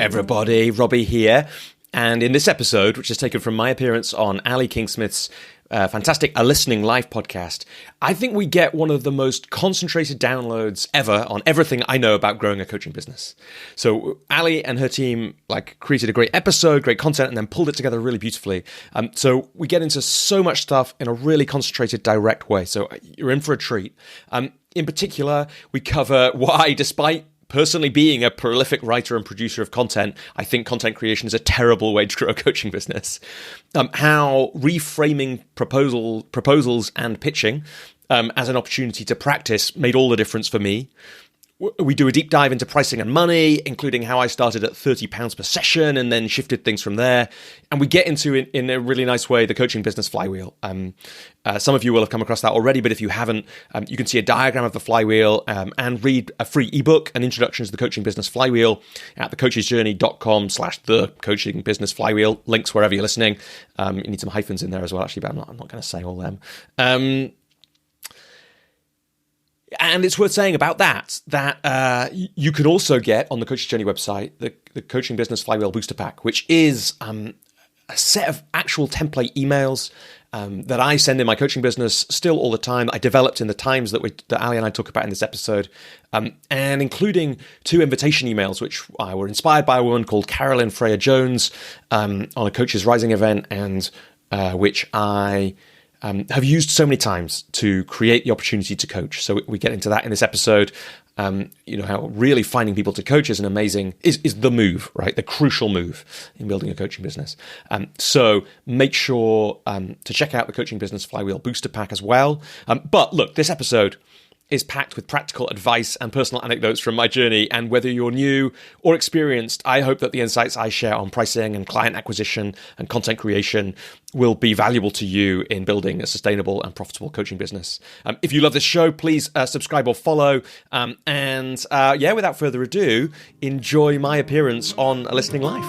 everybody, Robbie here. And in this episode, which is taken from my appearance on Ali Kingsmith's fantastic A Listening Life podcast, I think we get one of the most concentrated downloads ever on everything I know about growing a coaching business. So Ali and her team created a great episode, great content, and then pulled it together really beautifully. So we get into so much stuff in a really concentrated, direct way. So you're in for a treat. In particular, we cover why, despite personally being a prolific writer and producer of content, I think content creation is a terrible way to grow a coaching business. How reframing proposals and pitching as an opportunity to practice made all the difference for me. We do a deep dive into pricing and money, including how I started at £30 per session and then shifted things from there. And we get into, in a really nice way, the coaching business flywheel. Some of you will have come across that already, but if you haven't, you can see a diagram of the flywheel and read a free ebook, An Introduction to the Coaching Business Flywheel, at thecoachesjourney.com/the coaching business flywheel. Links wherever you're listening. You need some hyphens in there as well, actually, but I'm not going to say all them. And it's worth saying about that you can also get on the Coach's Journey website the Coaching Business Flywheel Booster Pack, which is a set of actual template emails that I send in my coaching business still all the time. I developed in the times that Ali and I talk about in this episode, and including 2 invitation emails, which were inspired by a woman called Carolyn Freya Jones on a Coaches Rising event, and which I have used so many times to create the opportunity to coach. So we get into that in this episode. How really finding people to coach is is the move, right? The crucial move in building a coaching business. So make sure to check out the Coaching Business Flywheel Booster Pack as well. But look, this episode is packed with practical advice and personal anecdotes from my journey. And whether you're new or experienced, I hope that the insights I share on pricing and client acquisition and content creation will be valuable to you in building a sustainable and profitable coaching business. If you love this show, please subscribe or follow. Without further ado, enjoy my appearance on A Listening Life.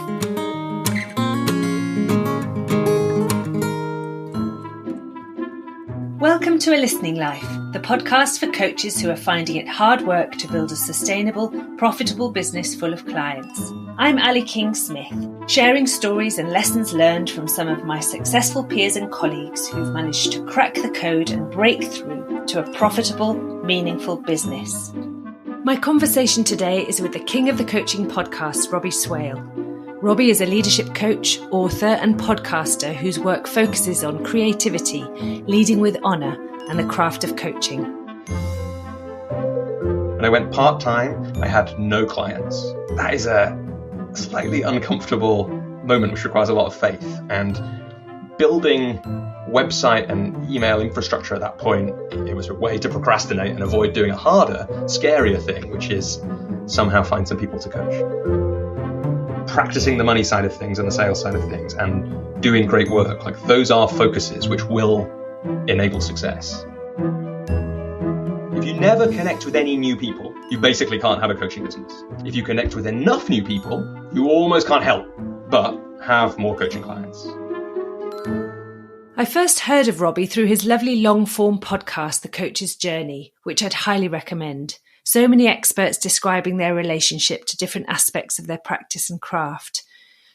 Welcome to A Listening Life, the podcast for coaches who are finding it hard work to build a sustainable, profitable business full of clients. I'm Ali Kingsmith, sharing stories and lessons learned from some of my successful peers and colleagues who've managed to crack the code and break through to a profitable, meaningful business. My conversation today is with the king of the coaching podcast, Robbie Swale. Robbie is a leadership coach, author and podcaster whose work focuses on creativity, leading with honour and the craft of coaching. When I went part-time, I had no clients. That is a slightly uncomfortable moment which requires a lot of faith. And building website and email infrastructure at that point, it was a way to procrastinate and avoid doing a harder, scarier thing, which is somehow find some people to coach. Practicing the money side of things and the sales side of things and doing great work, those are focuses which will enable success. If you never connect with any new people, you basically can't have a coaching business. If you connect with enough new people, you almost can't help but have more coaching clients. I first heard of Robbie through his lovely long-form podcast, The Coach's Journey, which I'd highly recommend. So many experts describing their relationship to different aspects of their practice and craft.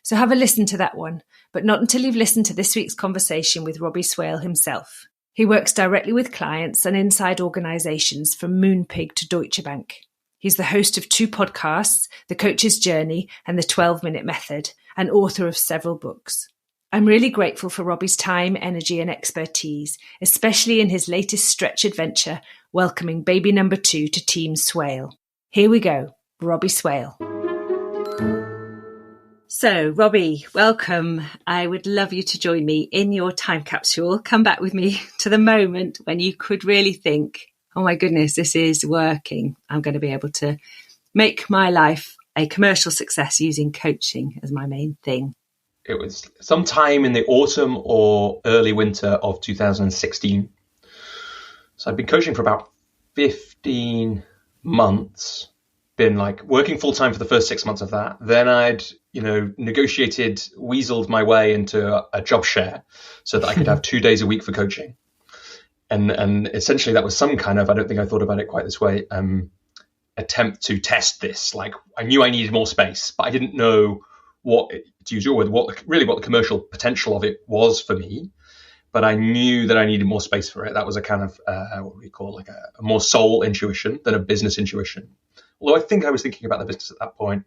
So have a listen to that one, but not until you've listened to this week's conversation with Robbie Swale himself. He works directly with clients and inside organisations from Moonpig to Deutsche Bank. He's the host of 2 podcasts, The Coach's Journey and The 12-Minute Method, and author of several books. I'm really grateful for Robbie's time, energy and expertise, especially in his latest stretch adventure, welcoming baby number 2 to Team Swale. Here we go, Robbie Swale. So, Robbie, welcome. I would love you to join me in your time capsule. Come back with me to the moment when you could really think, oh my goodness, this is working. I'm going to be able to make my life a commercial success using coaching as my main thing. It was sometime in the autumn or early winter of 2016. So I'd been coaching for about 15 months, been working full time for the first 6 months of that. Then I'd, weaseled my way into a job share so that I could have 2 days a week for coaching. And essentially that was some kind of, I don't think I thought about it quite this way, attempt to test this. Like, I knew I needed more space, but I didn't know what, to use your word, what the commercial potential of it was for me. But I knew that I needed more space for it. That was a kind of, what we call like a more soul intuition than a business intuition. Although I think I was thinking about the business at that point.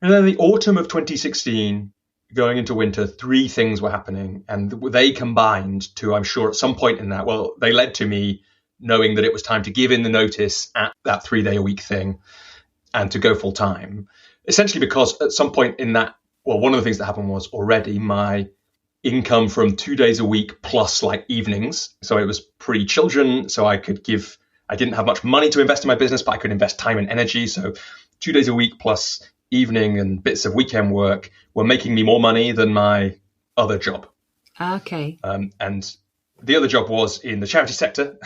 And then the autumn of 2016, going into winter, 3 things were happening, and they combined to, I'm sure at some point in that, well, they led to me knowing that it was time to give in the notice at that 3-day-a-week thing and to go full time. Essentially because at some point in that, well, one of the things that happened was already my income from 2 days a week plus like evenings. So it was pre-children. So I didn't have much money to invest in my business, but I could invest time and energy. So 2 days a week plus evening and bits of weekend work were making me more money than my other job. Okay. And the other job was in the charity sector.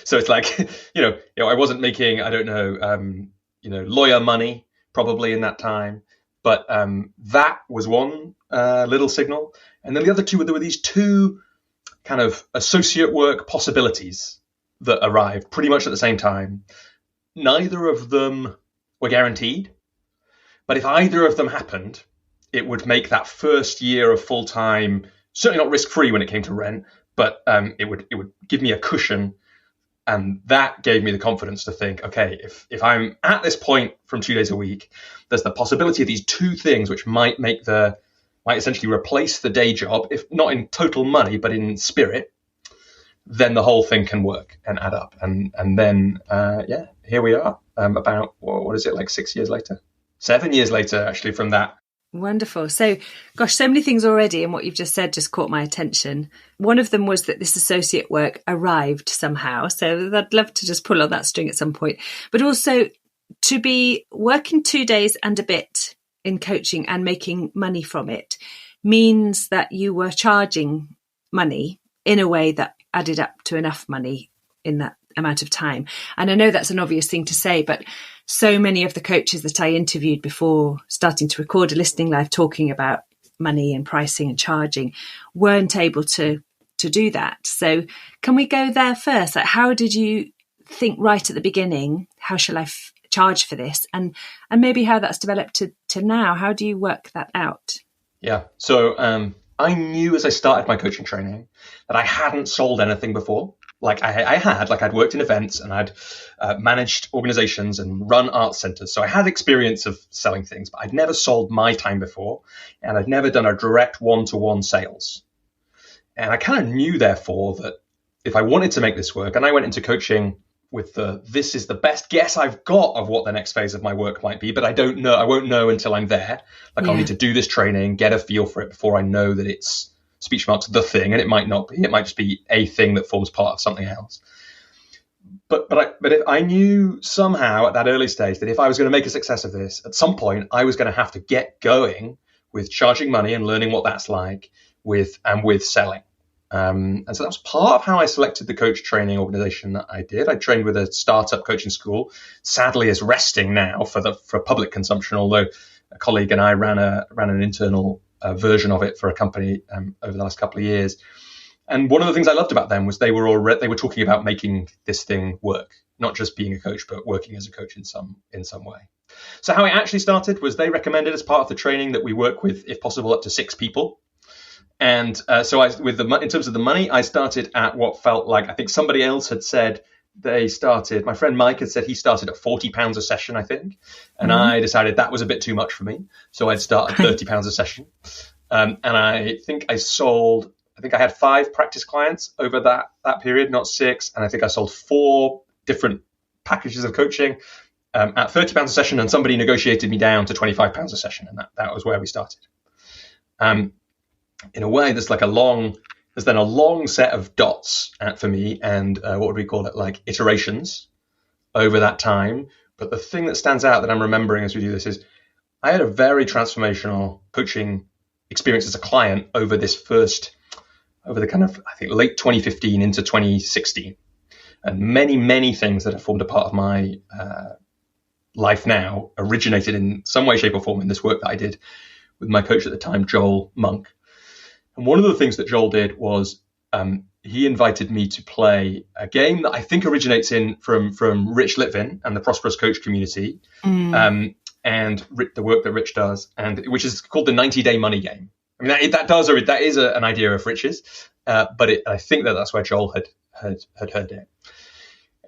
So it's like, I wasn't making, I don't know, lawyer money probably in that time. But that was one little signal. And then the other two, there were these 2 kind of associate work possibilities that arrived pretty much at the same time. Neither of them were guaranteed. But if either of them happened, it would make that first year of full-time, certainly not risk-free when it came to rent, but it would give me a cushion. And that gave me the confidence to think, okay, if I'm at this point from 2 days a week, there's the possibility of these 2 things which might essentially replace the day job, if not in total money, but in spirit, then the whole thing can work and add up. And then, here we are about, what is it, like 6 years later? 7 years later, actually, from that. Wonderful. So, gosh, so many things already, and what you've just said just caught my attention. One of them was that this associate work arrived somehow. So I'd love to just pull on that string at some point. But also to be working 2 days and a bit in coaching and making money from it means that you were charging money in a way that added up to enough money in that amount of time. And I know that's an obvious thing to say, but so many of the coaches that I interviewed before starting to record a listening live talking about money and pricing and charging weren't able to do that. So can we go there first? Like, how did you think right at the beginning, how shall I charge for this? And maybe how that's developed to now. How do you work that out? Yeah. So I knew as I started my coaching training that I hadn't sold anything before. Like I'd worked in events and I'd managed organizations and run art centers. So I had experience of selling things, but I'd never sold my time before. And I'd never done a direct one-to-one sales. And I kind of knew, therefore, that if I wanted to make this work, and I went into coaching with this is the best guess I've got of what the next phase of my work might be, but I don't know. I won't know until I'm there. I'll need to do this training, get a feel for it before I know that it's speech marks the thing, and it might not be. It might just be a thing that forms part of something else. But if I knew somehow at that early stage that if I was going to make a success of this, at some point I was going to have to get going with charging money and learning what that's like with selling. And so that was part of how I selected the coach training organization that I did. I trained with a startup coaching school, sadly is resting now for public consumption, although a colleague and I ran an internal version of it for a company over the last couple of years. And one of the things I loved about them was they were talking about making this thing work, not just being a coach, but working as a coach in some way. So how it actually started was they recommended as part of the training that we work with, if possible, up to 6 people. And so in terms of the money, I started at what felt like, I think somebody else had said my friend Mike had said he started at £40 a session, I think. And I decided that was a bit too much for me. So I'd start at £30 a session. And I think I had 5 practice clients over that period, not 6. And I think I sold 4 different packages of coaching at £30 a session. And somebody negotiated me down to £25 a session. And that was where we started. In a way, there's then a long set of dots for me and what would we call it, like iterations over that time. But the thing that stands out that I'm remembering as we do this is I had a very transformational coaching experience as a client over the kind of, I think, late 2015 into 2016. And many, many things that have formed a part of my life now originated in some way, shape or form in this work that I did with my coach at the time, Joel Monk. And one of the things that Joel did was he invited me to play a game that I think originates from Rich Litvin and the Prosperous Coach community, and the work that Rich does, and which is called the 90-day money game. I mean, that is an idea of Rich's, but I think that's where Joel had heard it.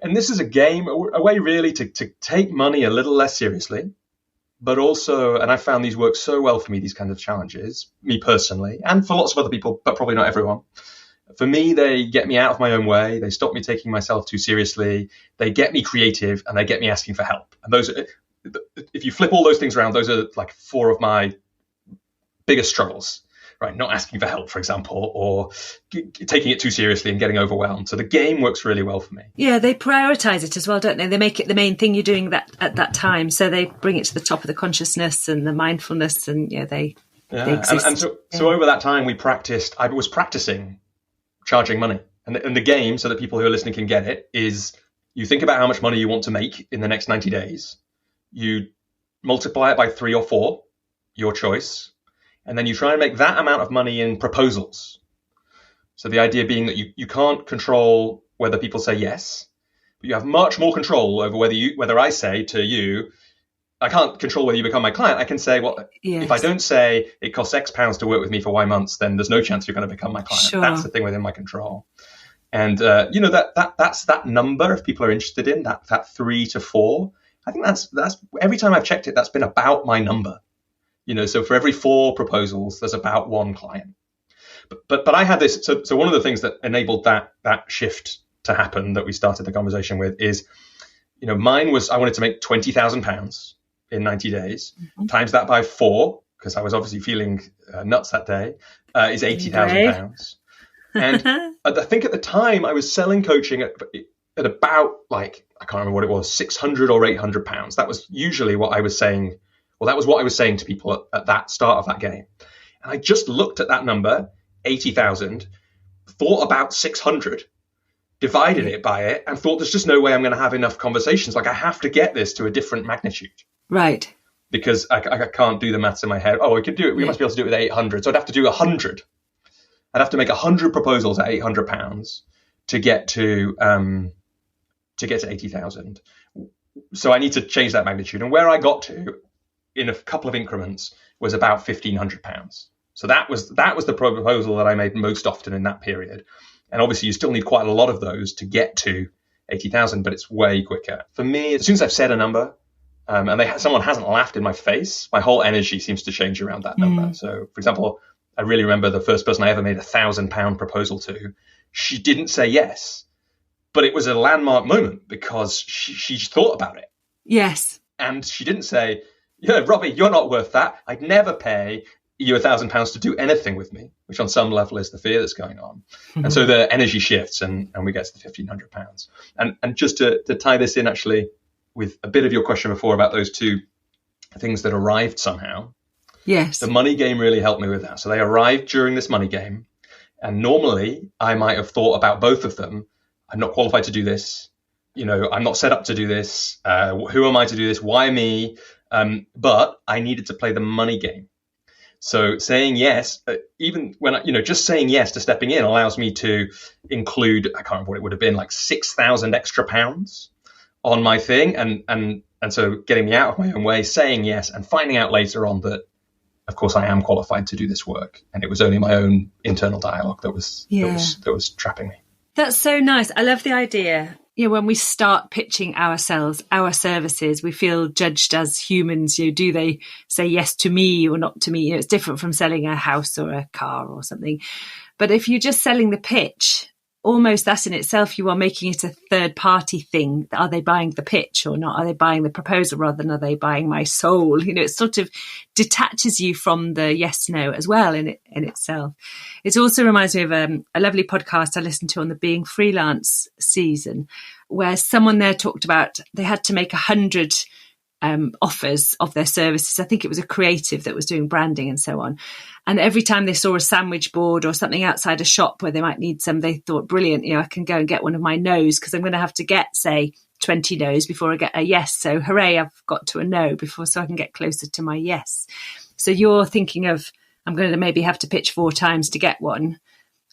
And this is a game, a way really to take money a little less seriously, but also, and I found these work so well for me, these kinds of challenges, me personally, and for lots of other people, but probably not everyone. For me, they get me out of my own way. They stop me taking myself too seriously. They get me creative, and they get me asking for help. And those, if you flip all those things around, those are like 4 of my biggest struggles, right? Not asking for help, for example, or taking it too seriously and getting overwhelmed. So the game works really well for me. Yeah, they prioritize it as well, don't they? They make it the main thing you're doing that at that time. So they bring it to the top of the consciousness and the mindfulness, and they exist. And so over that time, I was practicing charging money. And the game, so that people who are listening can get it, is you think about how much money you want to make in the next 90 days. You multiply it by 3 or 4, your choice. And then you try and make that amount of money in proposals. So the idea being that you can't control whether people say yes, but you have much more control over whether I say to you, I can't control whether you become my client. I can say, well, yes. If I don't say it costs X pounds to work with me for Y months, then there's no chance you're going to become my client. Sure. That's the thing within my control. And, that's that number, if people are interested in that 3 to 4, I think that's every time I've checked it, that's been about my number. So for every 4 proposals, there's about 1 client. But I had this. So one of the things that enabled that shift to happen that we started the conversation with is, mine was I wanted to make £20,000 in 90 days, times that by 4, because I was obviously feeling nuts that day, is £80,000. And I think at the time I was selling coaching at about I can't remember what it was, £600 or £800. That was usually what I was saying. Well, that was what I was saying to people at that start of that game. And I just looked at that number, 80,000, thought about 600, divided it by it, and thought there's just no way I'm going to have enough conversations. I have to get this to a different magnitude. Right. Because I can't do the maths in my head. Oh, we could do it. We must be able to do it with 800. So I'd have to do 100. I'd have to make 100 proposals at £800 to get to 80,000. So I need to change that magnitude. And where I got to in a couple of increments was about £1,500. So that was the proposal that I made most often in that period. And obviously you still need quite a lot of those to get to 80,000, but it's way quicker. For me, as soon as I've said a number, and someone hasn't laughed in my face, my whole energy seems to change around that number. So, for example, I really remember the first person I ever made £1,000 proposal to. She didn't say yes, but it was a landmark moment because she thought about it. Yes. And she didn't say, Robbie, you're not worth that. I'd never pay you £1,000 to do anything with me, which on some level is the fear that's going on. And so the energy shifts and we get to the £1,500. And just to tie this in actually with a bit of your question before about those 2 things that arrived somehow. Yes. The money game really helped me with that. So they arrived during this money game. And normally I might have thought about both of them. I'm not qualified to do this. I'm not set up to do this. Who am I to do this? Why me? But I needed to play the money game. So saying yes, even when, just saying yes to stepping in allows me to include, I can't remember what it would have been, like 6,000 extra pounds on my thing. And so getting me out of my own way, saying yes, and finding out later on that, of course, I am qualified to do this work. And it was only my own internal dialogue that was trapping me. That's so nice. I love the idea. When we start pitching ourselves, our services, we feel judged as humans. Do they say yes to me or not to me? It's different from selling a house or a car or something. But if you're just selling the pitch, almost that in itself, you are making it a third party thing. Are they buying the pitch or not? Are they buying the proposal rather than are they buying my soul? It sort of detaches you from the yes, no as well in itself. It also reminds me of a lovely podcast I listened to on the Being Freelance season, where someone there talked about they had to make 100 offers of their services. I think it was a creative that was doing branding and so on. And every time they saw a sandwich board or something outside a shop where they might need some, they thought, brilliant, I can go and get one of my no's because I'm going to have to get, say, 20 no's before I get a yes. So hooray, I've got to a no so I can get closer to my yes. So you're thinking of, I'm going to maybe have to pitch 4 times to get one.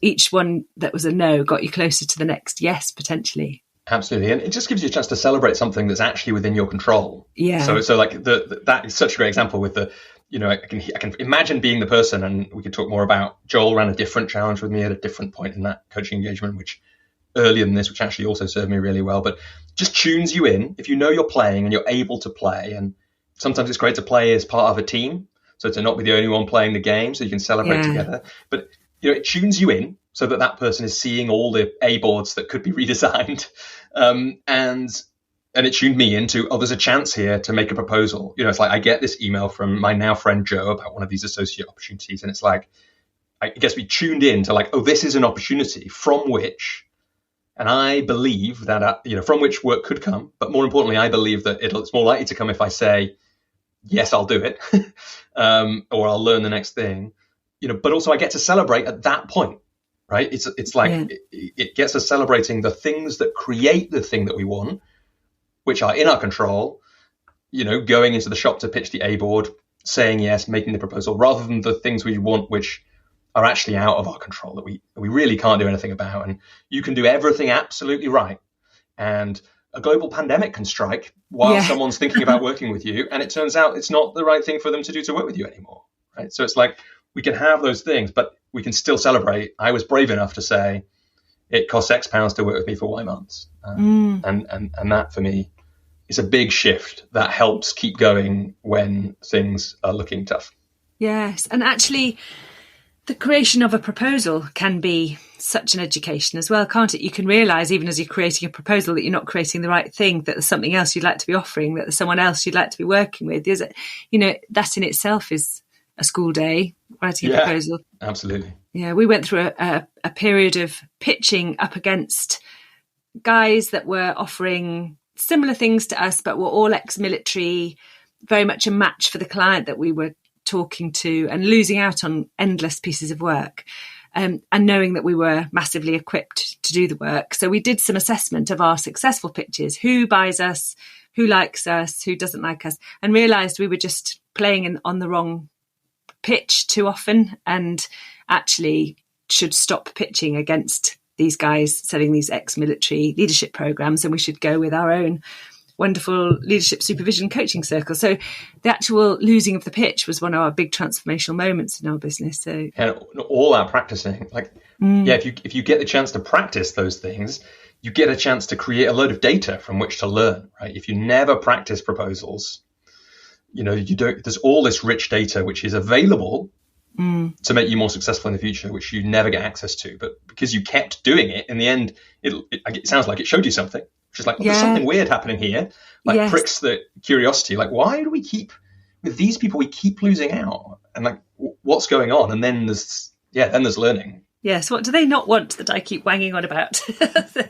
each one that was a no got you closer to the next yes, potentially. Absolutely. And it just gives you a chance to celebrate something that's actually within your control. Yeah. So like that is such a great example with the, I can imagine being the person, and we could talk more about Joel ran a different challenge with me at a different point in that coaching engagement, which earlier than this, which actually also served me really well, but just tunes you in. If you know you're playing and you're able to play, and sometimes it's great to play as part of a team, so to not be the only one playing the game, so you can celebrate together. But it tunes you in so that person is seeing all the A boards that could be redesigned, and it tuned me into, there's a chance here to make a proposal. It's like I get this email from my now friend Joe about one of these associate opportunities, and it's like I guess we tuned in to like, this is an opportunity from which. And I believe that, from which work could come. But more importantly, I believe that it's more likely to come if I say, yes, I'll do it, or I'll learn the next thing. But also I get to celebrate at that point, right? It's like it gets us celebrating the things that create the thing that we want, which are in our control, going into the shop to pitch the A board, saying yes, making the proposal, rather than the things we want, which are actually out of our control, that we really can't do anything about. And you can do everything absolutely right, and a global pandemic can strike while someone's thinking about working with you, and it turns out it's not the right thing for them to do to work with you anymore, right? So it's like we can have those things, but we can still celebrate. I was brave enough to say it costs X pounds to work with me for Y months, and that for me is a big shift that helps keep going when things are looking tough. Yes, and actually, the creation of a proposal can be such an education as well, can't it? You can realise, even as you're creating a proposal, that you're not creating the right thing, that there's something else you'd like to be offering, that there's someone else you'd like to be working with. That in itself is a school day, writing a proposal. Absolutely. Yeah, we went through a period of pitching up against guys that were offering similar things to us, but were all ex-military, very much a match for the client that we were talking to, and losing out on endless pieces of work, and knowing that we were massively equipped to do the work. So we did some assessment of our successful pitches, who buys us, who likes us, who doesn't like us, and realised we were just playing on the wrong pitch too often, and actually should stop pitching against these guys selling these ex-military leadership programs, and we should go with our own wonderful leadership supervision coaching circle. So the actual losing of the pitch was one of our big transformational moments in our business. So, and all our practicing, if you get the chance to practice those things, you get a chance to create a load of data from which to learn, right? If you never practice proposals, there's all this rich data which is available to make you more successful in the future, which you never get access to. But because you kept doing it, in the end, it sounds like it showed you something. Just like, there's something weird happening here. Pricks the curiosity. Like, why do we keep, with these people, we keep losing out? And like, what's going on? And then there's learning. Yes. What do they not want that I keep wanging on about?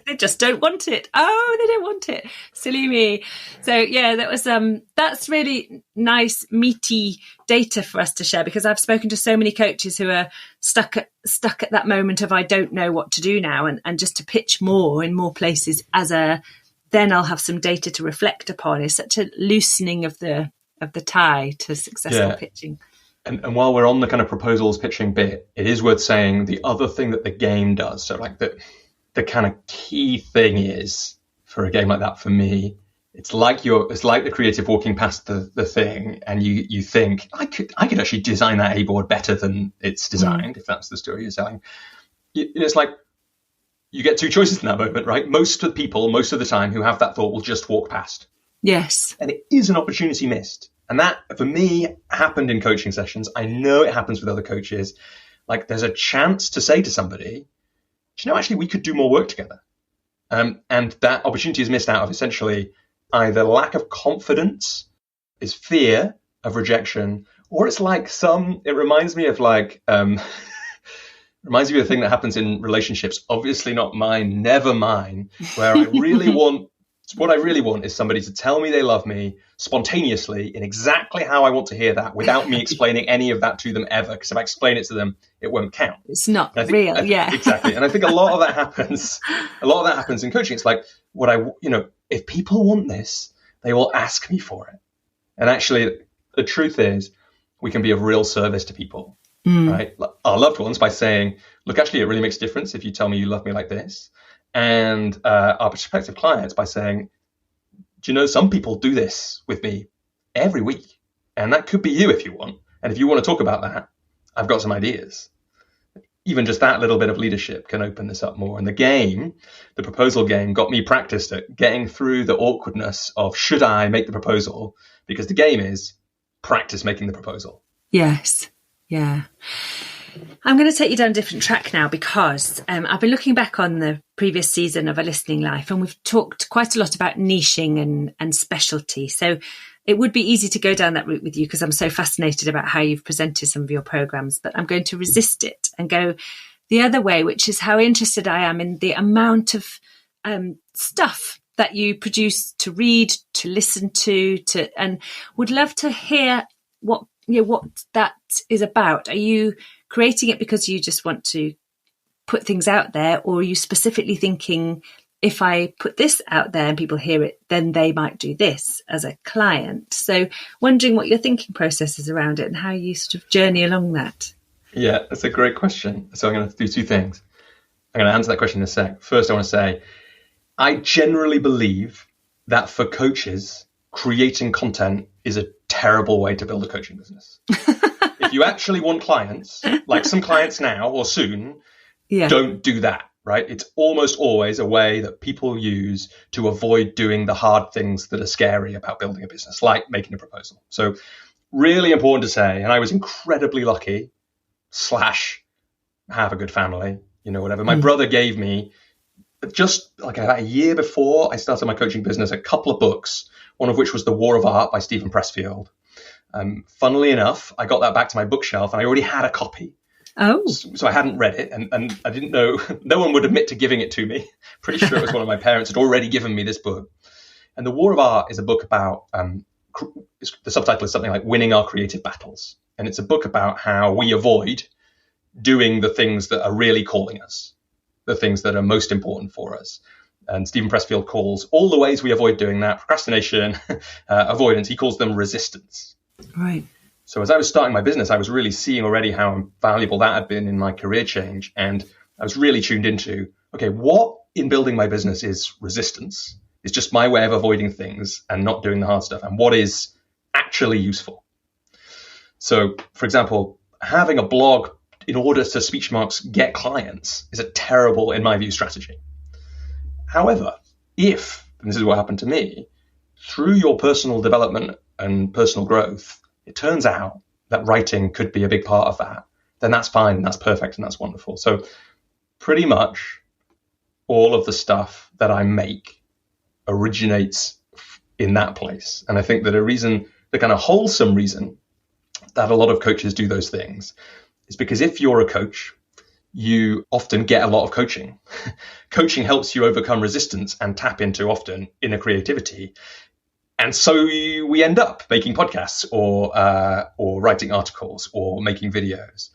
They just don't want it. Oh, they don't want it. Silly me. So that was, that's really nice, meaty data for us to share, because I've spoken to so many coaches who are stuck at that moment of, I don't know what to do now. And just to pitch more in more places then I'll have some data to reflect upon, is such a loosening of the tie to successful pitching. And while we're on the kind of proposals pitching bit, it is worth saying the other thing that the game does. So like the kind of key thing is, for a game like that, for me, it's like the creative walking past the thing, and you think, I could actually design that A board better than it's designed, if that's the story you're selling. It's like you get two choices in that moment, right? Most of the people, most of the time, who have that thought will just walk past. Yes. And it is an opportunity missed. And that, for me, happened in coaching sessions. I know it happens with other coaches. Like, there's a chance to say to somebody, actually, we could do more work together. And that opportunity is missed out of essentially either lack of confidence, is fear of rejection, or it's like it reminds me of like, reminds me of a thing that happens in relationships, obviously not mine, never mine, where I really want, what I really want is somebody to tell me they love me spontaneously in exactly how I want to hear that, without me explaining any of that to them ever. Because if I explain it to them, it won't count. It's not real. Exactly. And I think a lot of that happens in coaching. It's like, if people want this, they will ask me for it. And actually, the truth is, we can be of real service to people right? Our loved ones by saying, look, actually, it really makes a difference if you tell me you love me like this. And our prospective clients by saying, do you know, some people do this with me every week. And that could be you if you want. And if you want to talk about that, I've got some ideas. Even just that little bit of leadership can open this up more. And the proposal game, got me practiced at getting through the awkwardness of should I make the proposal? Because the game is practice making the proposal. Yes. Yeah. I'm going to take you down a different track now because I've been looking back on the previous season of A Listening Life, and we've talked quite a lot about niching and specialty. So it would be easy to go down that route with you because I'm so fascinated about how you've presented some of your programs, but I'm going to resist it and go the other way, which is how interested I am in the amount of stuff that you produce to read, to listen to, and would love to hear what that is about. Are you creating it because you just want to put things out there, or are you specifically thinking, if I put this out there and people hear it, then they might do this as a client? So wondering what your thinking process is around it and how you sort of journey along that. Yeah, that's a great question. So I'm going to do two things. I'm going to answer that question in a sec. First, I want to say, I generally believe that for coaches, creating content is a terrible way to build a coaching business. If you actually want clients, like some clients now or soon, don't do that, right? It's almost always a way that people use to avoid doing the hard things that are scary about building a business, like making a proposal. So really important to say, and I was incredibly lucky / have a good family, whatever. My brother gave me, just like about a year before I started my coaching business, a couple of books, one of which was The War of Art by Stephen Pressfield. Funnily enough, I got that back to my bookshelf and I already had a copy. Oh. So I hadn't read it and I didn't know, no one would admit to giving it to me. Pretty sure it was one of my parents had already given me this book. And The War of Art is a book about, the subtitle is something like Winning Our Creative Battles. And it's a book about how we avoid doing the things that are really calling us, the things that are most important for us. And Stephen Pressfield calls all the ways we avoid doing that, procrastination, avoidance, he calls them resistance. Right. So as I was starting my business, I was really seeing already how valuable that had been in my career change. And I was really tuned into, okay, what in building my business is resistance? It's just my way of avoiding things and not doing the hard stuff. And what is actually useful? So, for example, having a blog in order to speech marks get clients is a terrible, in my view, strategy. However, if, and this is what happened to me, through your personal development and personal growth, it turns out that writing could be a big part of that, then that's fine and that's perfect and that's wonderful. So pretty much all of the stuff that I make originates in that place. And I think that the kind of wholesome reason that a lot of coaches do those things is because if you're a coach, you often get a lot of coaching. Coaching helps you overcome resistance and tap into often inner creativity. And so we end up making podcasts or writing articles or making videos.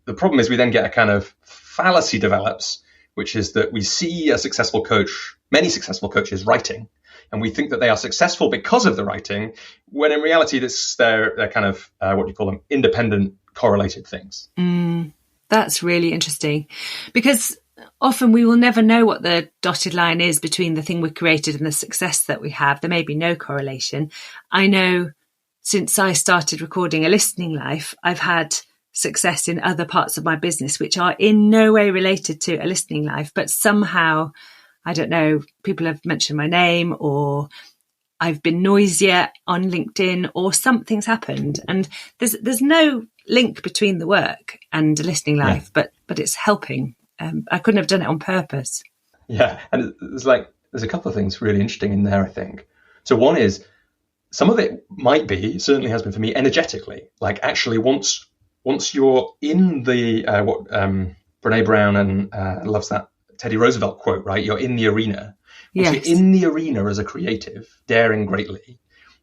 The problem is we then get a kind of fallacy develops, which is that we see a successful coach, many successful coaches writing, and we think that they are successful because of the writing, when in reality they're kind of, what do you call them, independent correlated things. That's really interesting, because often we will never know what the dotted line is between the thing we created and the success that we have. There may be no correlation. I know since I started recording A Listening Life, I've had success in other parts of my business, which are in no way related to A Listening Life, but somehow, I don't know, people have mentioned my name, or I've been noisier on LinkedIn, or something's happened. And there's no link between the work and A Listening Life, but it's helping. I couldn't have done it on purpose. Yeah, and there's a couple of things really interesting in there, I think. So one is, some of it might be, certainly has been for me, energetically. Like actually once you're in the, what Brene Brown and loves that Teddy Roosevelt quote, right? You're in the arena. Once you're in the arena as a creative, daring greatly,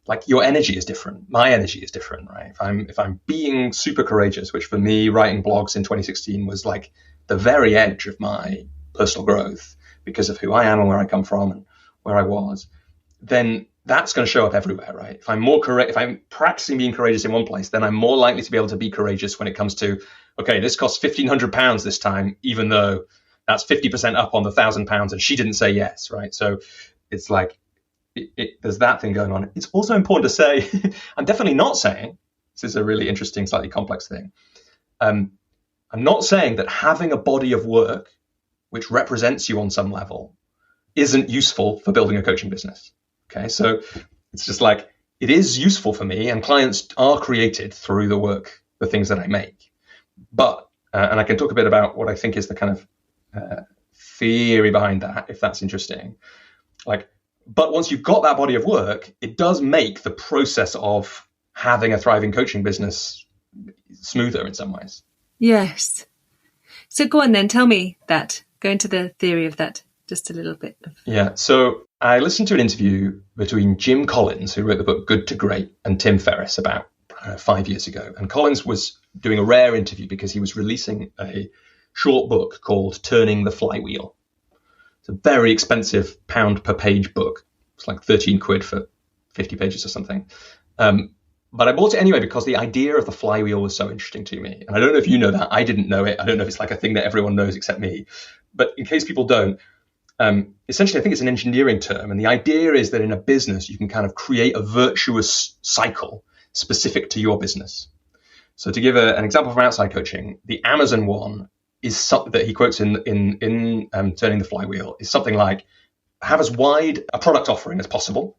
like your energy is different. My energy is different, right? If I'm being super courageous, which for me, writing blogs in 2016 was like the very edge of my personal growth because of who I am and where I come from and where I was, then that's going to show up everywhere, right? If I'm practicing being courageous in one place, then I'm more likely to be able to be courageous when it comes to okay, this costs £1,500 this time, even though that's 50% up on the £1,000 and she didn't say yes, right? So it's like, there's that thing going on. It's also important to say, I'm definitely not saying, this is a really interesting, slightly complex thing. I'm not saying that having a body of work which represents you on some level isn't useful for building a coaching business. Okay, so it's just like, it is useful for me, and clients are created through the work, the things that I make. But, and I can talk a bit about what I think is the kind of theory behind that, if that's interesting. Like, but once you've got that body of work, it does make the process of having a thriving coaching business smoother in some ways. Yes. So go on then, tell me that. Go into the theory of that just a little bit. Yeah. So I listened to an interview between Jim Collins, who wrote the book Good to Great, and Tim Ferriss about 5 years ago. And Collins was doing a rare interview because he was releasing a short book called Turning the Flywheel. It's a very expensive pound per page book. It's like 13 quid for 50 pages or something. But I bought it anyway because the idea of the flywheel was so interesting to me. And I don't know if you know that. I didn't know it. I don't know if it's like a thing that everyone knows except me. But in case people don't, essentially, I think it's an engineering term. And the idea is that in a business, you can kind of create a virtuous cycle specific to your business. So to give an example from outside coaching, the Amazon one is something that he quotes in Turning the Flywheel is something like, have as wide a product offering as possible.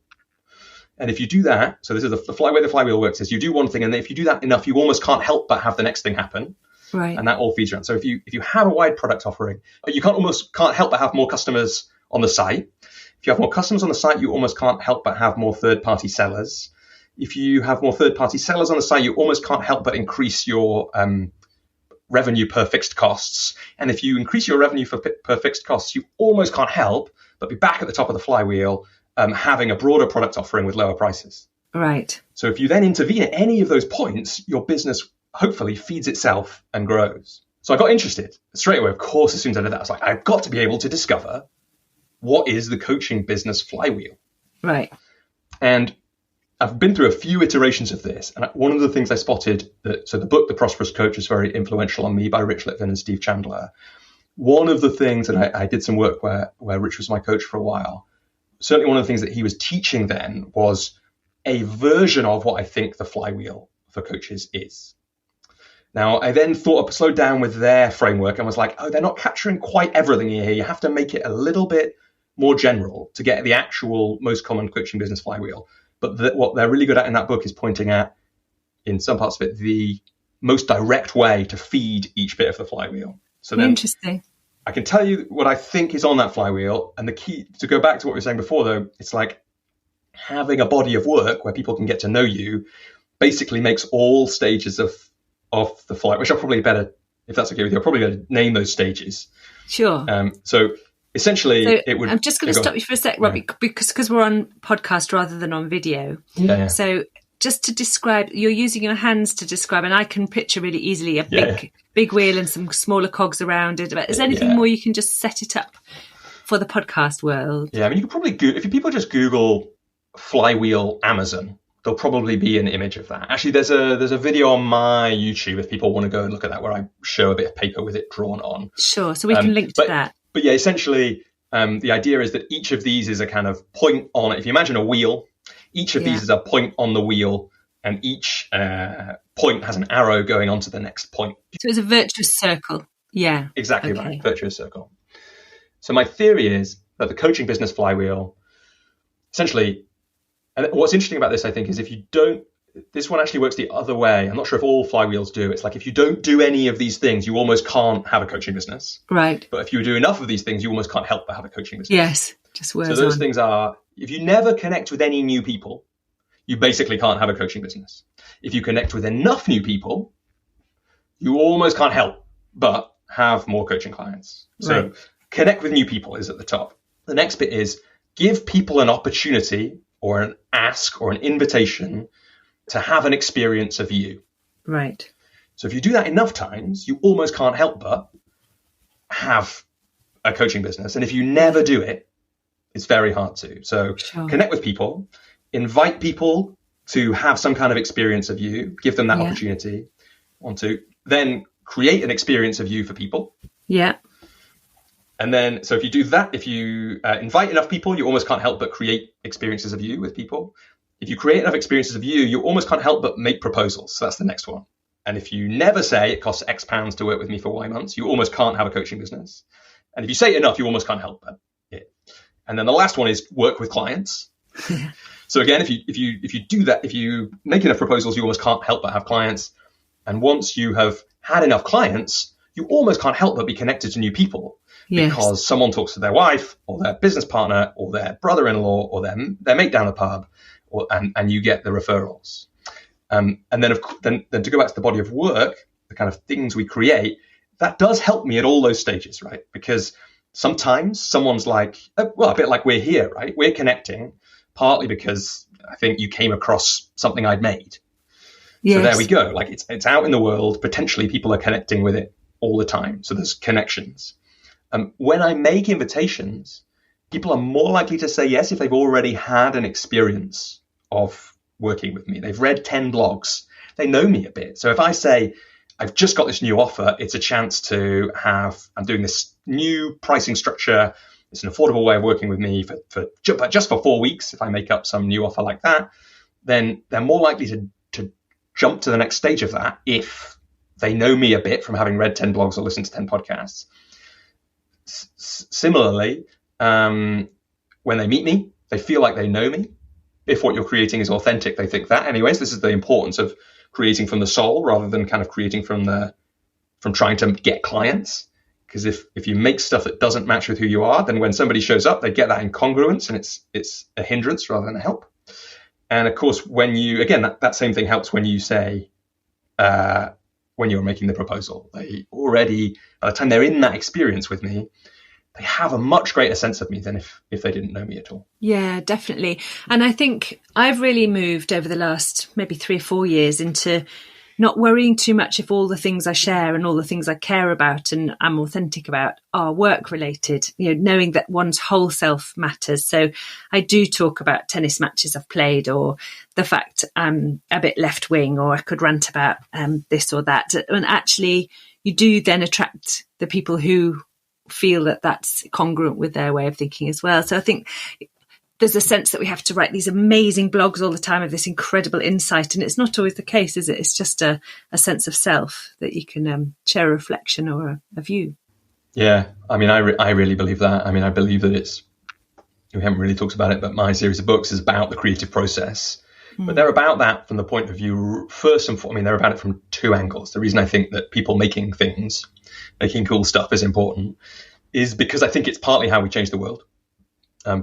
And if you do that, so this is the way the flywheel works is you do one thing, and if you do that enough, you almost can't help but have the next thing happen. Right. And that all feeds around. So if you have a wide product offering, you can't help but have more customers on the site. If you have more customers on the site, you almost can't help but have more third-party sellers. If you have more third-party sellers on the site, you almost can't help but increase your revenue per fixed costs. And if you increase your revenue per fixed costs, you almost can't help but be back at the top of the flywheel, having a broader product offering with lower prices. Right. So if you then intervene at any of those points, your business hopefully feeds itself and grows. So I got interested straight away. Of course, as soon as I did that, I was like, I've got to be able to discover what is the coaching business flywheel. Right. And I've been through a few iterations of this. And one of the things I spotted, so the book, The Prosperous Coach, is very influential on me, by Rich Litvin and Steve Chandler. One of the things that I did some work where Rich was my coach for a while, certainly one of the things that he was teaching then was a version of what I think the flywheel for coaches is. Now, I then slowed down with their framework and was like, oh, they're not capturing quite everything here. You have to make it a little bit more general to get the actual most common coaching business flywheel. But what they're really good at in that book is pointing at, in some parts of it, the most direct way to feed each bit of the flywheel. So then interesting. I can tell you what I think is on that flywheel. And the key, to go back to what we were saying before, though, it's like having a body of work where people can get to know you basically makes all stages of the flight, which are probably better, if that's okay with you, I'll probably better name those stages. Sure. So essentially, it would... I'm just going to stop you for a sec, Robbie, because we're on podcast rather than on video. Yeah. So just to describe, you're using your hands to describe, and I can picture really easily a big wheel and some smaller cogs around it. But is there anything more you can just set it up for the podcast world? Yeah, I mean, you could probably if people just Google flywheel Amazon, there'll probably be an image of that. Actually, there's a video on my YouTube if people want to go and look at that, where I show a bit of paper with it drawn on. Sure, so we can link to that. But yeah, essentially, the idea is that each of these is a kind of point on it. If you imagine a wheel, each of these is a point on the wheel, and each point has an arrow going on to the next point. So it's a virtuous circle. Yeah. Exactly right, virtuous circle. So my theory is that the coaching business flywheel, essentially, and what's interesting about this, I think, is if you don't, this one actually works the other way. I'm not sure if all flywheels do. It's like if you don't do any of these things, you almost can't have a coaching business. Right. But if you do enough of these things, you almost can't help but have a coaching business. Yes, just words. So those things are, if you never connect with any new people, you basically can't have a coaching business. If you connect with enough new people, you almost can't help but have more coaching clients. So connect with new people is at the top. The next bit is give people an opportunity or an ask or an invitation to have an experience of you. Right. So if you do that enough times, you almost can't help but have a coaching business. And if you never do it, it's very hard to. So connect with people, invite people to have some kind of experience of you, give them that opportunity. Then create an experience of you for people. Yeah. And then, so if you do that, if you invite enough people, you almost can't help but create experiences of you with people. If you create enough experiences of you, you almost can't help but make proposals. So that's the next one. And if you never say it costs X pounds to work with me for Y months, you almost can't have a coaching business. And if you say it enough, you almost can't help but it. And then the last one is work with clients. So again, if you do that, if you make enough proposals, you almost can't help but have clients. And once you have had enough clients, you almost can't help but be connected to new people. Yes. Because someone talks to their wife or their business partner or their brother-in-law or their mate down the pub, and you get the referrals. And then to go back to the body of work, the kind of things we create, that does help me at all those stages, right? Because sometimes someone's like, well, a bit like we're here, right? We're connecting partly because I think you came across something I'd made. Yes. So there we go. Like it's out in the world. Potentially people are connecting with it all the time. So there's connections. When I make invitations, people are more likely to say yes if they've already had an experience of working with me. They've read 10 blogs. They know me a bit. So if I say, I've just got this new offer, it's a chance to I'm doing this new pricing structure. It's an affordable way of working with me for just for 4 weeks. If I make up some new offer like that, then they're more likely to jump to the next stage of that if they know me a bit from having read 10 blogs or listened to 10 podcasts. Similarly, when they meet me, they feel like they know me. If what you're creating is authentic, they think that. Anyways, this is the importance of creating from the soul rather than kind of creating from trying to get clients. Because if you make stuff that doesn't match with who you are, then when somebody shows up, they get that incongruence, and it's a hindrance rather than a help. And of course, when you, again, that same thing helps when you say, when you're making the proposal, they already, by the time they're in that experience with me, they have a much greater sense of me than if they didn't know me at all. Yeah, definitely. And I think I've really moved over the last maybe 3 or 4 years into not worrying too much if all the things I share and all the things I care about and I'm authentic about are work related, knowing that one's whole self matters. So I do talk about tennis matches I've played, or the fact I'm a bit left wing, or I could rant about this or that. And actually you do then attract the people who feel that that's congruent with their way of thinking as well. So I think there's a sense that we have to write these amazing blogs all the time of this incredible insight, and it's not always the case, is it? It's just a sense of self that you can share a reflection or a view. Yeah, I mean, I really believe that. I mean, I believe that we haven't really talked about it, but my series of books is about the creative process. But they're about that from the point of view, first and foremost, I mean, they're about it from 2 angles. The reason I think that people making cool stuff is important is because I think it's partly how we change the world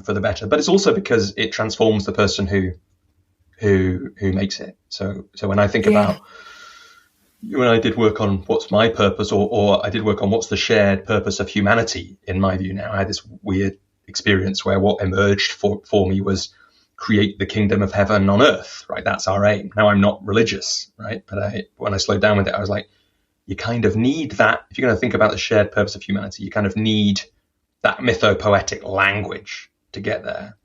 for the better, but it's also because it transforms the person who makes it. So when I think about, when I did work on what's my purpose, or I did work on what's the shared purpose of humanity, in my view now, I had this weird experience where what emerged for me was create the kingdom of heaven on earth, right? That's our aim. Now, I'm not religious, right? But when I slowed down with it, I was like, you kind of need that. If you're going to think about the shared purpose of humanity, you kind of need that mythopoetic language to get there.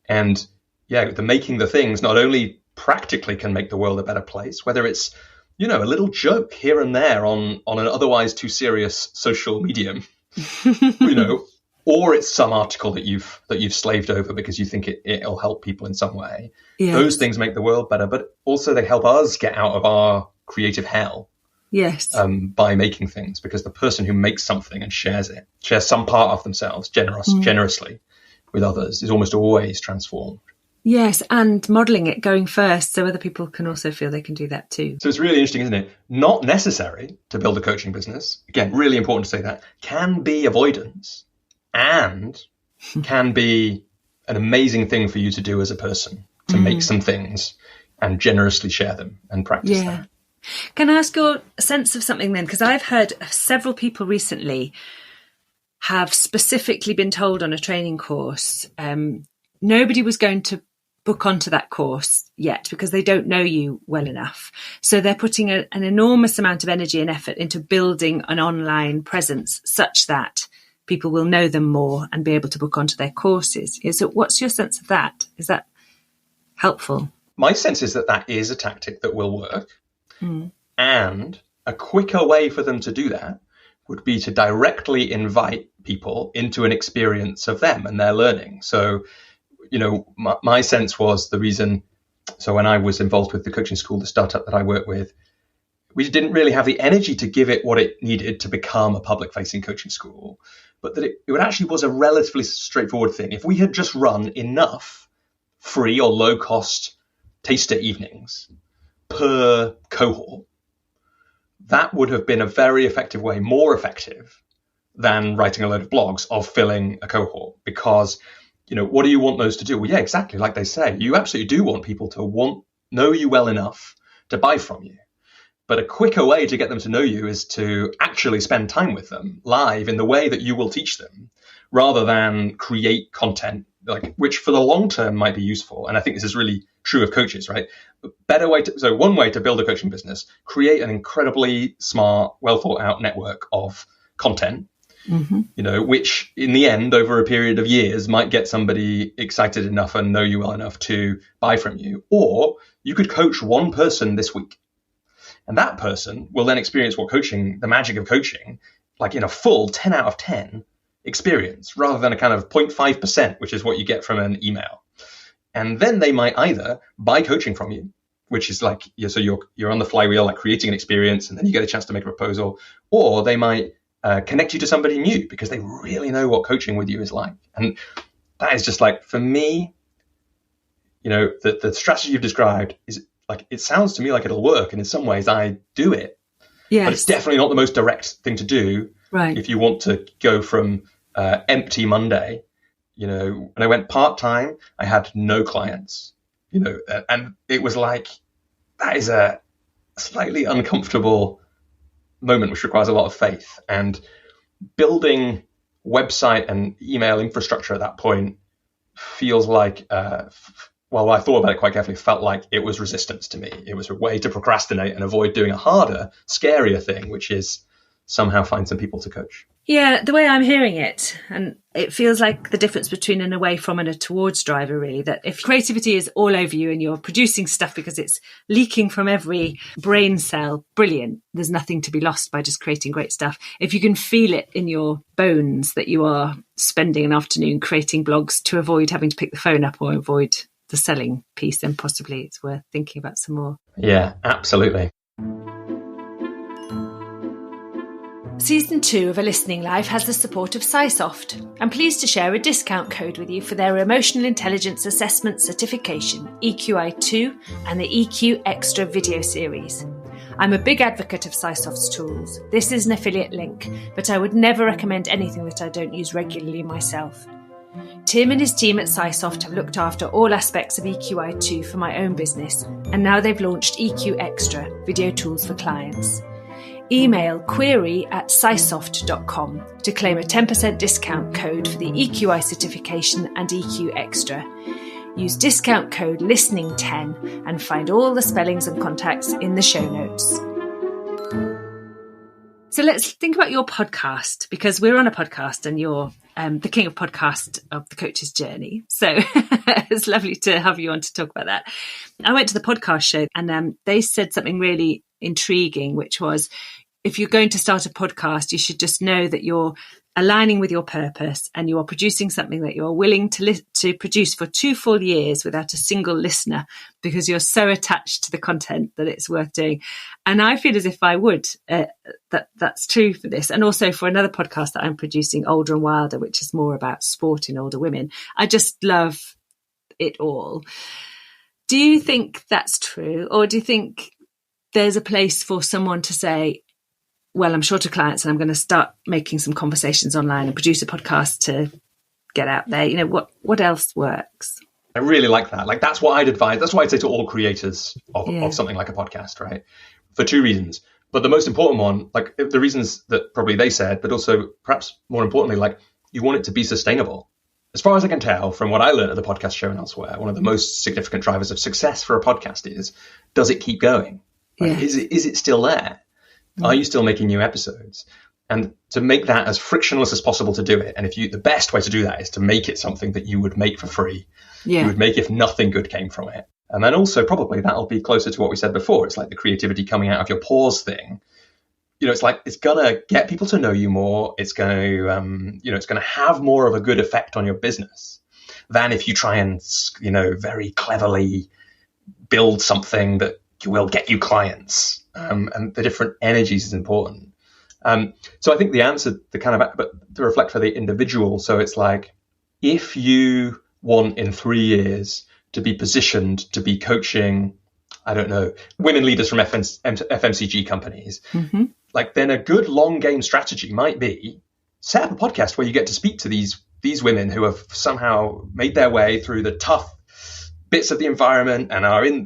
And the making the things not only practically can make the world a better place, whether it's, a little joke here and there on an otherwise too serious social medium, or it's some article that you've slaved over because you think it'll help people in some way. Yes. Those things make the world better, but also they help us get out of our creative hell. Yes. By making things, because the person who makes something and shares some part of themselves generously with others is almost always transformed. Yes, and modelling it, going first, so other people can also feel they can do that too. So it's really interesting, isn't it? Not necessary to build a coaching business. Again, really important to say that. Can be avoidance and can be an amazing thing for you to do as a person, to make some things and generously share them and practice that. Can I ask your sense of something then? Because I've heard several people recently have specifically been told on a training course, nobody was going to book onto that course yet because they don't know you well enough. So they're putting an enormous amount of energy and effort into building an online presence such that people will know them more and be able to book onto their courses. So what's your sense of that? Is that helpful? My sense is that is a tactic that will work. And a quicker way for them to do that would be to directly invite people into an experience of them and their learning. So, my sense was the reason. So when I was involved with the coaching school, the startup that I worked with, we didn't really have the energy to give it what it needed to become a public-facing coaching school, but that it actually was a relatively straightforward thing. If we had just run enough free or low-cost taster evenings per cohort, that would have been a very effective way, more effective than writing a load of blogs, of filling a cohort. Because, what do you want those to do? Well, yeah, exactly. Like they say, you absolutely do want people to know you well enough to buy from you. But a quicker way to get them to know you is to actually spend time with them live in the way that you will teach them, rather than create content, which for the long term might be useful. And I think this is really true of coaches, right? So one way to build a coaching business, create an incredibly smart, well thought out network of content, which in the end, over a period of years, might get somebody excited enough and know you well enough to buy from you. Or you could coach one person this week, and that person will then experience the magic of coaching, like in a full 10 out of 10 experience, rather than a kind of 0.5%, which is what you get from an email. And then they might either buy coaching from you, which is so you're on the flywheel, like creating an experience, and then you get a chance to make a proposal, or they might connect you to somebody new because they really know what coaching with you is like. And that is just for me, the strategy you've described is it sounds to me like it'll work. And in some ways I do it, but it's definitely not the most direct thing to do. Right. If you want to go from empty Monday, when I went part-time, I had no clients, and it was that is a slightly uncomfortable moment, which requires a lot of faith. And building website and email infrastructure at that point feels like, I thought about it quite carefully, felt like it was resistance to me. It was a way to procrastinate and avoid doing a harder, scarier thing, which is somehow find some people to coach. Yeah, the way I'm hearing it, and it feels like the difference between an away from and a towards driver, really, that if creativity is all over you and you're producing stuff because it's leaking from every brain cell, brilliant. There's nothing to be lost by just creating great stuff. If you can feel it in your bones that you are spending an afternoon creating blogs to avoid having to pick the phone up or avoid the selling piece, then possibly it's worth thinking about some more. Yeah, absolutely. Season 2 of A Listening Life has the support of SciSoft. I'm pleased to share a discount code with you for their Emotional Intelligence Assessment Certification, EQI2, and the EQ Extra video series. I'm a big advocate of SciSoft's tools. This is an affiliate link, but I would never recommend anything that I don't use regularly myself. Tim and his team at SciSoft have looked after all aspects of EQI2 for my own business, and now they've launched EQ Extra, video tools for clients. Email query@scisoft.com to claim a 10% discount code for the EQI certification and EQ Extra. Use discount code LISTENING10 and find all the spellings and contacts in the show notes. So let's think about your podcast, because we're on a podcast and you're the king of podcast of the coach's journey. So it's lovely to have you on to talk about that. I went to the podcast show and they said something really intriguing, which was, if you're going to start a podcast, you should just know that you're aligning with your purpose and you are producing something that you're willing to produce for 2 full years without a single listener, because you're so attached to the content that it's worth doing. And I feel as if I would, that's true for this. And also for another podcast that I'm producing, Older and Wilder, which is more about sport in older women. I just love it all. Do you think that's true? Or do you think there's a place for someone to say, well, I'm short of clients and I'm going to start making some conversations online and produce a podcast to get out there? What else works? I really like that. That's what I'd advise. That's what I'd say to all creators of something like a podcast, right? For 2 reasons. But the most important one, the reasons that probably they said, but also perhaps more importantly, you want it to be sustainable. As far as I can tell from what I learned at the podcast show and elsewhere, one of the most significant drivers of success for a podcast is, does it keep going? Is it still there? Are you still making new episodes? And to make that as frictionless as possible to do it. And the best way to do that is to make it something that you would make for free. Yeah. You would make if nothing good came from it. And then also probably that'll be closer to what we said before. It's like the creativity coming out of your pores thing. it's like, it's going to get people to know you more. It's going to, it's going to have more of a good effect on your business than if you try and, very cleverly build something that will get you clients. And the different energies is important. So I think the answer, but to reflect for the individual. So it's like, if you want in 3 years to be positioned to be coaching, I don't know, women leaders from FMCG companies, mm-hmm. like, then a good long game strategy might be set up a podcast where you get to speak to these women who have somehow made their way through the tough bits of the environment and are in,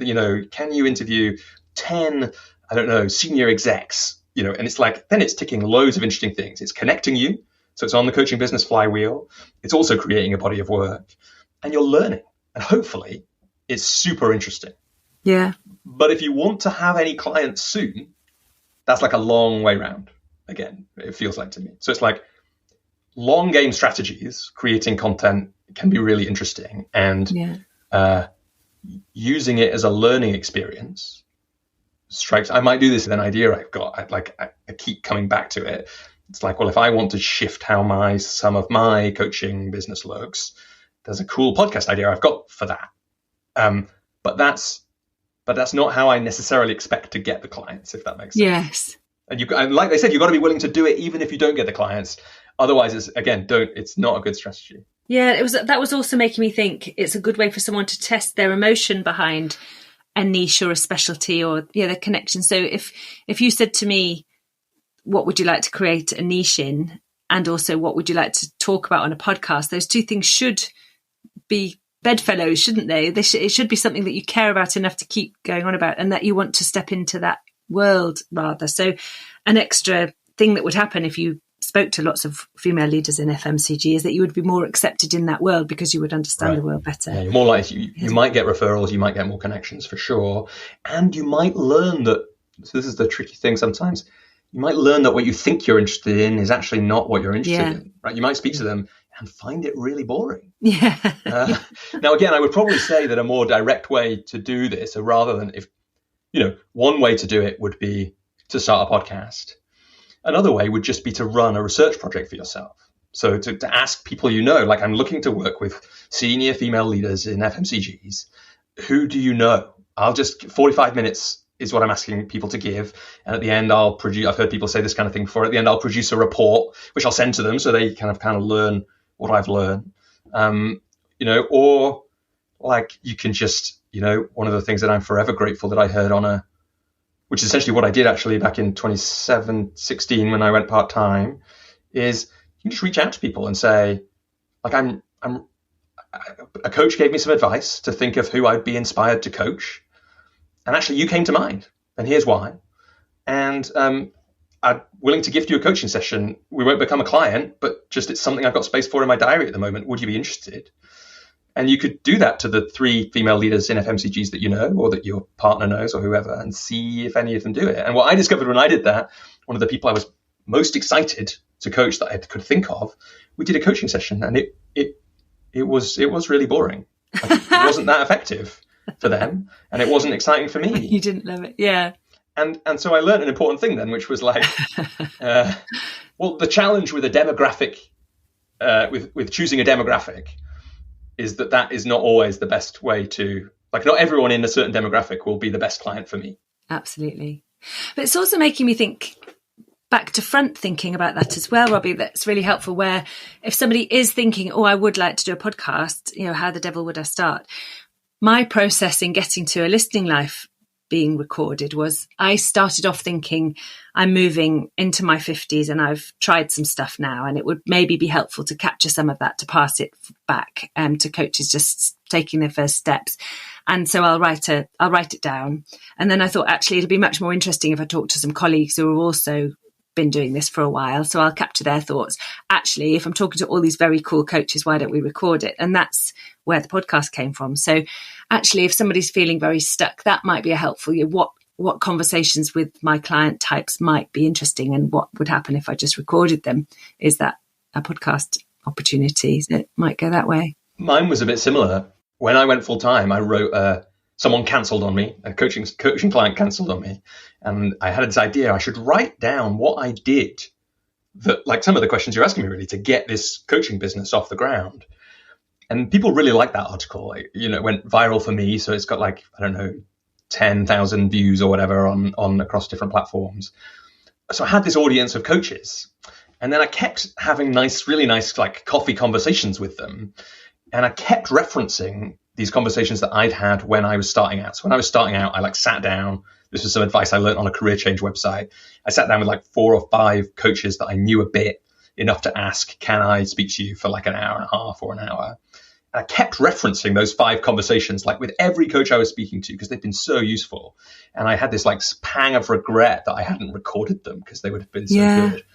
can you interview 10, I don't know, senior execs, and it's like, then it's ticking loads of interesting things. It's connecting you. So it's on the coaching business flywheel. It's also creating a body of work, and you're learning, and hopefully it's super interesting. Yeah. But if you want to have any clients soon, that's like a long way round. Again, it feels like to me. So it's like, long game strategies, creating content can be really interesting, and using it as a learning experience strikes. I might do this with an idea I've got. I keep coming back to it. It's like, well, if I want to shift how some of my coaching business looks, there's a cool podcast idea I've got for that. But that's not how I necessarily expect to get the clients, if that makes sense. Yes. And like they said, you've got to be willing to do it even if you don't get the clients. Otherwise, it's not a good strategy. Yeah, that was also making me think it's a good way for someone to test their emotion behind a niche or a specialty or the connection. So if you said to me, what would you like to create a niche in? And also, what would you like to talk about on a podcast? Those two things should be bedfellows, shouldn't they? It should be something that you care about enough to keep going on about, and that you want to step into that world rather. So an extra thing that would happen if you spoke to lots of female leaders in FMCG is that you would be more accepted in that world because you would understand the world better. Yeah, you're more likely, you might get referrals, you might get more connections for sure. And you might learn that, so this is the tricky thing sometimes, you might learn that what you think you're interested in is actually not what you're interested in, right? You might speak to them and find it really boring. Yeah. Now, again, I would probably say that a more direct way to do this, rather than one way to do it would be to start a podcast. Another way would just be to run a research project for yourself. So to ask people, like, I'm looking to work with senior female leaders in FMCGs. Who do you know? 45 minutes is what I'm asking people to give. And at the end, I've heard people say this kind of thing before. At the end, I'll produce a report, which I'll send to them so they kind of learn what I've learned. Or like, you can just, one of the things that I'm forever grateful that I heard which is essentially what I did actually back in 2016 when I went part-time, is you can just reach out to people and say, like, a coach gave me some advice to think of who I'd be inspired to coach. And actually you came to mind, and here's why. And I'm willing to gift you a coaching session. We won't become a client, but just it's something I've got space for in my diary at the moment. Would you be interested? And you could do that to the 3 female leaders in FMCGs that you know, or that your partner knows, or whoever, and see if any of them do it. And what I discovered when I did that, one of the people I was most excited to coach that I could think of, we did a coaching session, and it was really boring. Like, it wasn't that effective for them, and it wasn't exciting for me. You didn't love it, yeah. And so I learned an important thing then, which was like, the challenge with a demographic, with choosing a demographic, is that is not always the best way to, like, not everyone in a certain demographic will be the best client for me. Absolutely. But it's also making me think back to front thinking about that as well, Robbie. That's really helpful, where if somebody is thinking, I would like to do a podcast, how the devil would I start? My process in getting to a listening life being recorded was, I started off thinking, I'm moving into my 50s and I've tried some stuff now, and it would maybe be helpful to capture some of that to pass it back to coaches just taking their first steps. And so I'll write it down. And then I thought, actually, it'll be much more interesting if I talk to some colleagues who have also been doing this for a while. So I'll capture their thoughts. Actually, if I'm talking to all these very cool coaches, why don't we record it? And that's where the podcast came from. So actually, if somebody's feeling very stuck, that might be a helpful, what conversations with my client types might be interesting, and what would happen if I just recorded them. Is that a podcast opportunity? It might go that way. Mine was a bit similar. When I went full time, I wrote someone cancelled on me, a coaching client cancelled on me, and I had this idea I should write down what I did, that like some of the questions you're asking me really, to get this coaching business off the ground. And people really liked that article. It went viral for me, so it's got like, I don't know, 10,000 views or whatever on across different platforms. So I had this audience of coaches, and then I kept having really nice like coffee conversations with them, and I kept referencing these conversations that I'd had when I was starting out. So when I was starting out, I like sat down. This was some advice I learned on a career change website. I sat down with like 4 or 5 coaches that I knew a bit, enough to ask, can I speak to you for like an hour and a half or an hour? And I kept referencing those 5 conversations, like with every coach I was speaking to, because they've been so useful. And I had this like pang of regret that I hadn't recorded them because they would have been so good.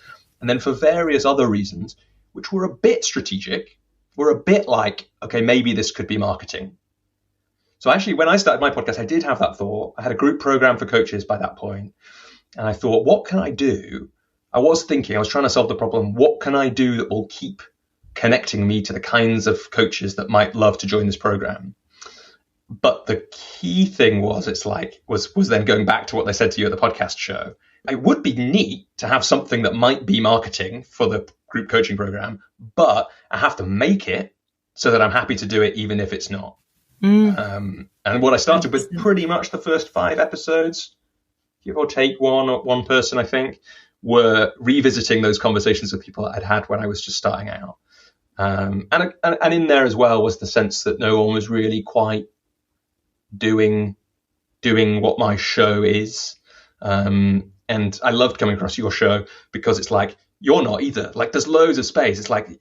And then for various other reasons, which were a bit strategic, were a bit like, okay, maybe this could be marketing. So actually, when I started my podcast, I did have that thought. I had a group program for coaches by that point. And I thought, what can I do? I was trying to solve the problem. What can I do that will keep connecting me to the kinds of coaches that might love to join this program? But the key thing was then going back to what they said to you at the podcast show. It would be neat to have something that might be marketing for the group coaching program, but I have to make it so that I'm happy to do it even if it's not. And what I started with, pretty much the first 5 episodes, give or take one person, I think, were revisiting those conversations with people that I'd had when I was just starting out. And in there as well was the sense that no one was really quite doing what my show is. And I loved coming across your show because it's like, you're not either. Like, there's loads of space. It's like,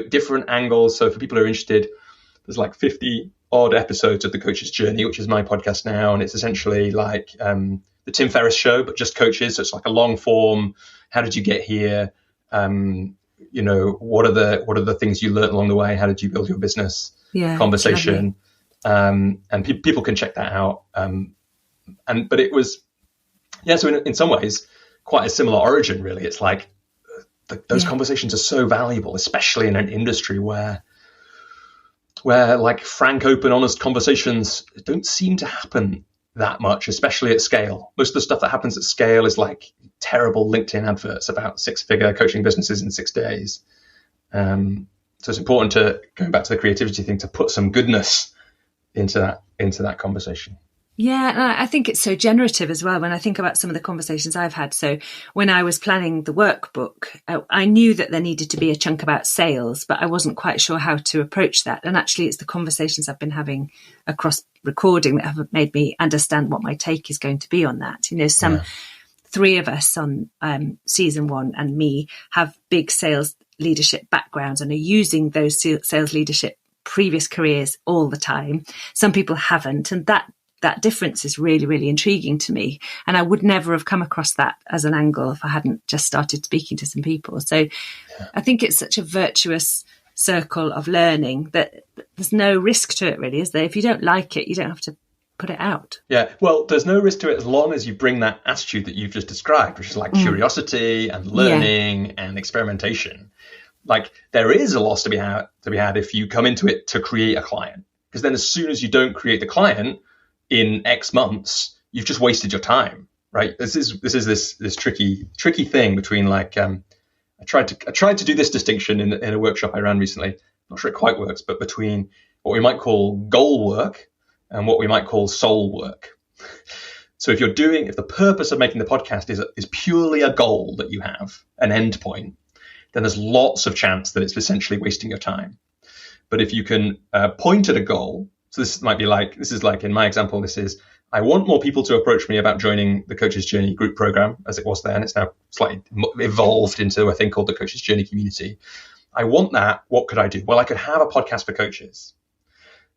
different angles. So for people who are interested, there's like 50 odd episodes of The Coach's Journey, which is my podcast now. And it's essentially like the Tim Ferriss show, but just coaches. So it's like a long form. How did you get here? What are the things you learned along the way? How did you build your business? Conversation. And people can check that out. But it was, so in some ways, quite a similar origin, really. It's like those conversations are so valuable, especially in an industry where like frank, open, honest conversations don't seem to happen that much, especially at scale. Most of the stuff that happens at scale is like terrible LinkedIn adverts about 6-figure coaching businesses in 6 days. So it's important to, going back to the creativity thing, to put some goodness into that conversation. Yeah, and I think it's so generative as well when I think about some of the conversations I've had. So when I was planning the workbook, I knew that there needed to be a chunk about sales, but I wasn't quite sure how to approach that. And actually, it's the conversations I've been having across recording that have made me understand what my take is going to be on that. 3 of us on season 1 and me have big sales leadership backgrounds and are using those sales leadership previous careers all the time. Some people haven't, and that difference is really, really intriguing to me. And I would never have come across that as an angle if I hadn't just started speaking to some people. So I think it's such a virtuous circle of learning that there's no risk to it, really, is there? If you don't like it, you don't have to put it out. Yeah, well, there's no risk to it as long as you bring that attitude that you've just described, which is like curiosity and learning and experimentation. Like, there is a loss to be had if you come into it to create a client, because then as soon as you don't create the client in X months, you've just wasted your time, right? This is this tricky thing between like I tried to do this distinction in a workshop I ran recently. Not sure it quite works, but between what we might call goal work and what we might call soul work. So if the purpose of making the podcast is purely a goal that you have, an end point, then there's lots of chance that it's essentially wasting your time. But if you can point at a goal, so this is like in my example, I want more people to approach me about joining the Coach's Journey group program, as it was then. It's now slightly evolved into a thing called the Coach's Journey community. I want that. What could I do? Well, I could have a podcast for coaches.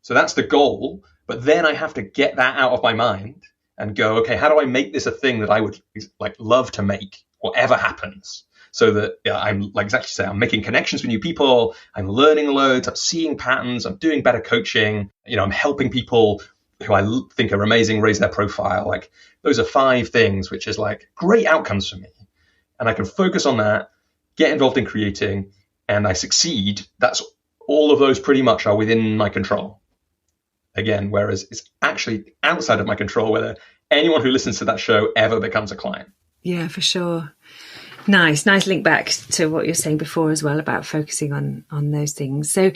So that's the goal. But then I have to get that out of my mind and go, okay, how do I make this a thing that I would like love to make, whatever happens? So that I'm like exactly say, I'm making connections with new people, I'm learning loads, I'm seeing patterns, I'm doing better coaching, I'm helping people who I think are amazing raise their profile. Like, those are 5 things, which is like great outcomes for me. And I can focus on that, get involved in creating, and I succeed. That's all of those pretty much are within my control. again, whereas it's actually outside of my control whether anyone who listens to that show ever becomes a client. Yeah, for sure. Nice link back to what you were saying before as well about focusing on those things. So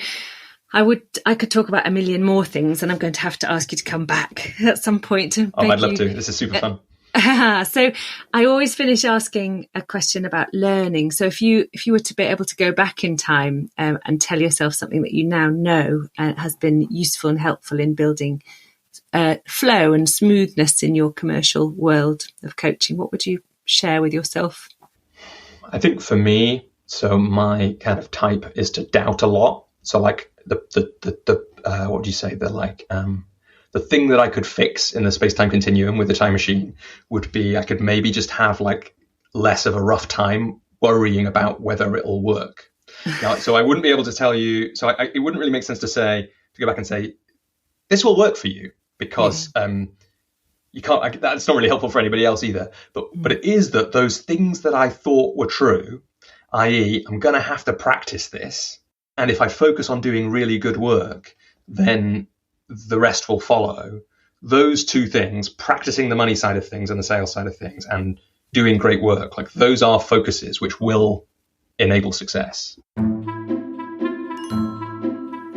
I could talk about a million more things, and I'm going to have to ask you to come back at some point. I'd love to. This is super fun. So I always finish asking a question about learning. So if you were to be able to go back in time and tell yourself something that you now know has been useful and helpful in building flow and smoothness in your commercial world of coaching, what would you share with yourself? I think for me, so my kind of type is to doubt a lot. So like the what do you say? The thing that I could fix in the space-time continuum with the time machine would be I could maybe just have like less of a rough time worrying about whether it'll work. Now, so I wouldn't be able to tell you. So it wouldn't really make sense to go back and say this will work for you because you can't. That's not really helpful for anybody else either. But it is that those things that I thought were true, i.e., I'm going to have to practice this, and if I focus on doing really good work, then the rest will follow. Those two things, practicing the money side of things and the sales side of things, and doing great work, like those are focuses which will enable success.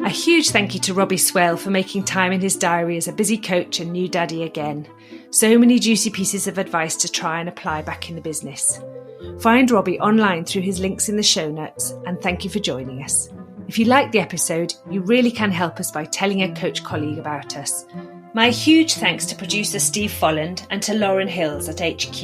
A huge thank you to Robbie Swale for making time in his diary as a busy coach and new daddy again. So many juicy pieces of advice to try and apply back in the business. Find Robbie online through his links in the show notes, and thank you for joining us. If you liked the episode, you really can help us by telling a coach colleague about us. My huge thanks to producer Steve Folland and to Lauren Hills at HQ.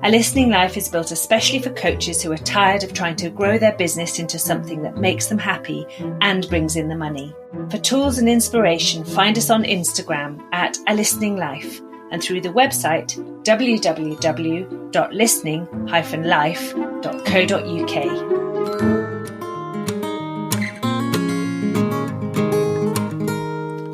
A Listening Life is built especially for coaches who are tired of trying to grow their business into something that makes them happy and brings in the money. For tools and inspiration, find us on Instagram at A Listening Life and through the website www.listening-life.co.uk.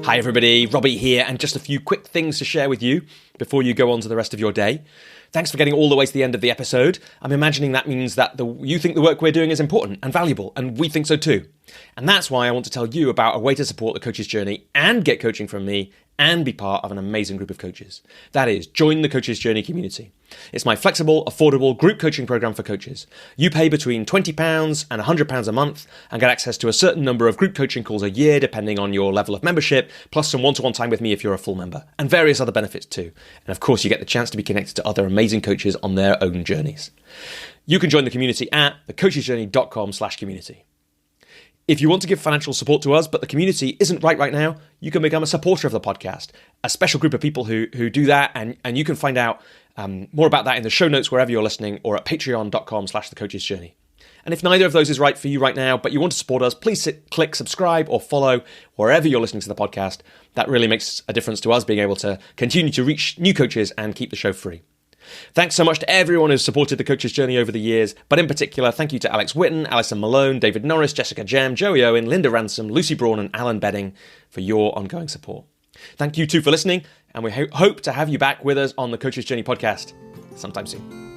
Hi everybody, Robbie here, and just a few quick things to share with you before you go on to the rest of your day. Thanks for getting all the way to the end of the episode. I'm imagining that means that you think the work we're doing is important and valuable, and we think so too. And that's why I want to tell you about a way to support the coach's journey and get coaching from me and be part of an amazing group of coaches. That is, join the Coach's Journey community. It's my flexible, affordable group coaching program for coaches. You pay between £20 and £100 a month and get access to a certain number of group coaching calls a year, depending on your level of membership, plus some one-to-one time with me if you're a full member, and various other benefits too. And of course, you get the chance to be connected to other amazing coaches on their own journeys. You can join the community at thecoachesjourney.com/community. If you want to give financial support to us, but the community isn't right now, you can become a supporter of the podcast. A special group of people who do that, and you can find out more about that in the show notes wherever you're listening, or at patreon.com/thecoachesjourney. And if neither of those is right for you right now, but you want to support us, please click subscribe or follow wherever you're listening to the podcast. That really makes a difference to us being able to continue to reach new coaches and keep the show free. Thanks so much to everyone who's supported the Coach's Journey over the years, but in particular, thank you to Alex Whitten, Alison Malone, David Norris, Jessica Jem, Joey Owen, Linda Ransom, Lucy Braun and Alan Bedding for your ongoing support. Thank you too for listening, and we hope to have you back with us on the Coach's Journey podcast sometime soon.